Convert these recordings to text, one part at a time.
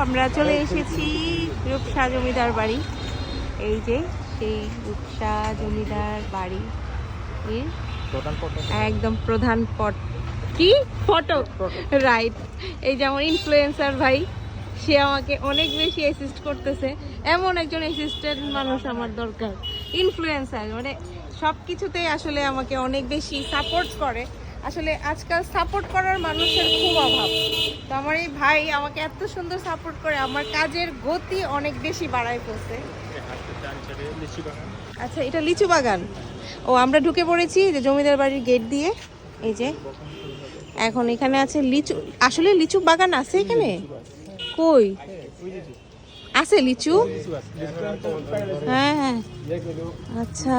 আমরা চলে এসেছি রূপসা জমিদার বাড়ি। এই যে সেই রূপসা জমিদার বাড়ি একদম প্রধান কি ফটো রাইট। এই যেমন ইনফ্লুয়েন্সার ভাই, সে আমাকে অনেক বেশি অ্যাসিস্ট করতেছে। এমন একজন অ্যাসিস্ট্যান্ট মানুষ আমার দরকার। ইনফ্লুয়েন্সার মানে সব কিছুতেই আসলে আমাকে অনেক বেশি সাপোর্ট করে। আসলে আজকাল সাপোর্ট করার মানুষের খুব অভাব। তো আমার এই ভাই আমাকে এত সুন্দর সাপোর্ট করে, আমার কাজের গতি অনেক বেশি বাড়ায় ফেলছে। আচ্ছা, এটা লিচু বাগান। ও, আমরা ঢুকে পড়েছি যে জমিদার বাড়ির গেট দিয়ে। এই যে এখন এখানে আছে লিচু। আসলে লিচু বাগান আছে এখানে? কই আছে লিচু? হ্যাঁ হ্যাঁ, আচ্ছা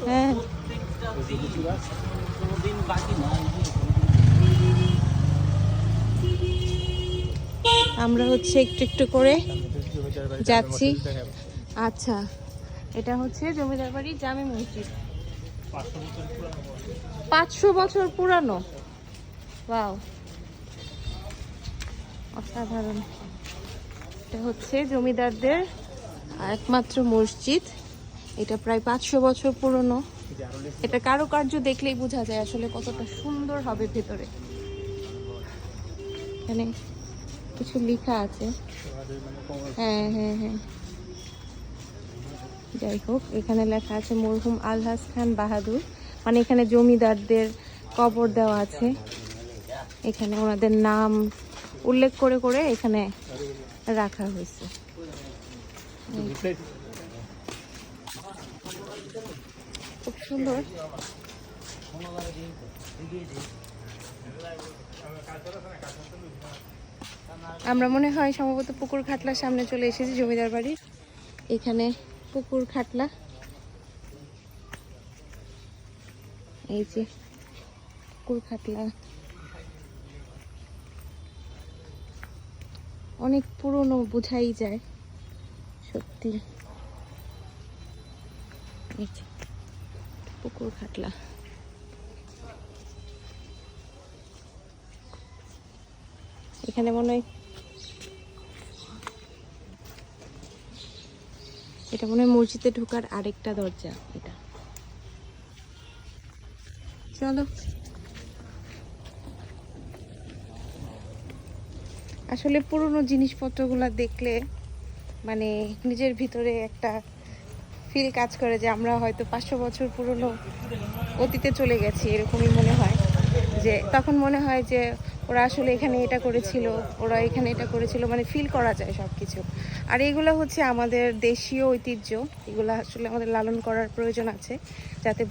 হ্যাঁ। আমরা হচ্ছে একটু একটু করে যাচ্ছি। আচ্ছা, এটা হচ্ছে জমিদার বাড়ি জামে মসজিদ। 500 বছর পুরানো। ওয়াও, অসাধারণ। এটা হচ্ছে জমিদারদের একমাত্র মসজিদ। এটা প্রায় 500 বছর পুরনো। এটা কারুকার্য দেখলেই বোঝা যায় আসলে কতটা সুন্দর হবে ভেতরে। এখানে কিছু লেখা আছে। হ্যাঁ হ্যাঁ হ্যাঁ, যাই হোক, এখানে লেখা আছে মরহুম আলহাজ খান বাহাদুর। মানে এখানে জমিদারদের কবর দেওয়া আছে। এখানে ওনাদের নাম উল্লেখ করে করে এখানে রাখা হয়েছে। খুব সুন্দর। আমরা মনে হয় সম্ভবত পুকুর খাটলার সামনে চলে এসেছি জমিদার বাড়ির। এখানে পুকুর খাটলা, এই যে পুকুর খাটলা অনেক পুরনো, বোঝাই যায় সত্যি। এই যে পুকুর খাটলা। এখানে মনে হয় এটা মনে হয় মসজিদে ঢোকার আরেকটা দরজা। এটা চলো। আসলে পুরনো জিনিসপত্রগুলো দেখলে মানে নিজের ভিতরে একটা ফিল কাজ করে যে আমরা হয়তো 500 বছর পুরনো অতীতে চলে গেছি, এরকমই মনে হয়। যে তখন মনে হয় যে ওরা আসলে এখানে এটা করেছিল, ওরা এখানে এটা করেছিল, মানে ফিল করা যায় সব কিছু। আর এগুলো হচ্ছে আমাদের দেশীয় ঐতিহ্য। এগুলো আসলে আমাদের লালন করার প্রয়োজন আছে, যাতে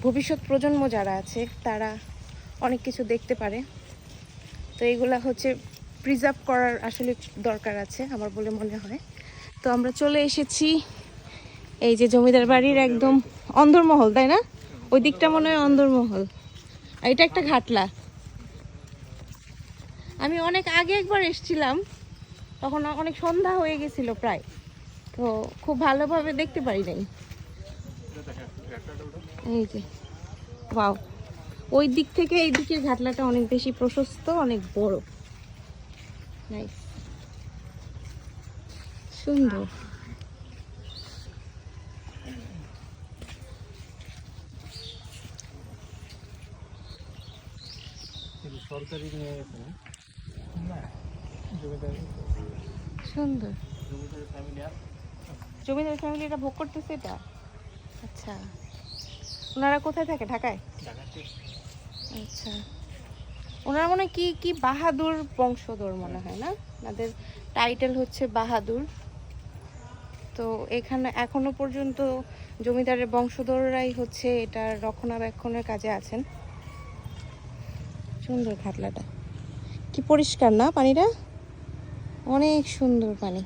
ভবিষ্যৎ প্রজন্ম যারা আছে তারা অনেক কিছু দেখতে পারে। তো এগুলা হচ্ছে প্রিজার্ভ করার আসলে দরকার আছে আমার বলে মনে হয়। তো আমরা চলে এসেছি এই যে জমিদার বাড়ির একদম অন্দরমহল, তাই না? ওই দিকটা মনে হয় অন্দরমহল। আর এটা একটা ঘাটলা। আমি অনেক আগে একবার এসেছিলাম, তখন অনেক সন্ধ্যা হয়ে গেছিল প্রায়, তো খুব ভালোভাবে দেখতে পারি নাই। এই যে ওয়াও, ওই দিক থেকে এই দিকের ঘাটলাটা অনেক বেশি প্রশস্ত, অনেক বড়। নাইস, সুন্দর। সুন্দর। জমিদার ফ্যামিলি এটা ভোগ করতেছে এটা। আচ্ছা, ওনারা কোথায় থাকে? ঢাকায়। আচ্ছা, ওনারা মনে হয় কি কি বাহাদুর বংশধর মনে হয়, না? ওনাদের টাইটেল হচ্ছে বাহাদুর। তো এখানে এখনো পর্যন্ত জমিদারের বংশধররাই হচ্ছে এটার রক্ষণাবেক্ষণের কাজে আছেন। সুন্দর ঘাটলাটা, কি পরিষ্কার না পানিটা, অনেক সুন্দর পানি।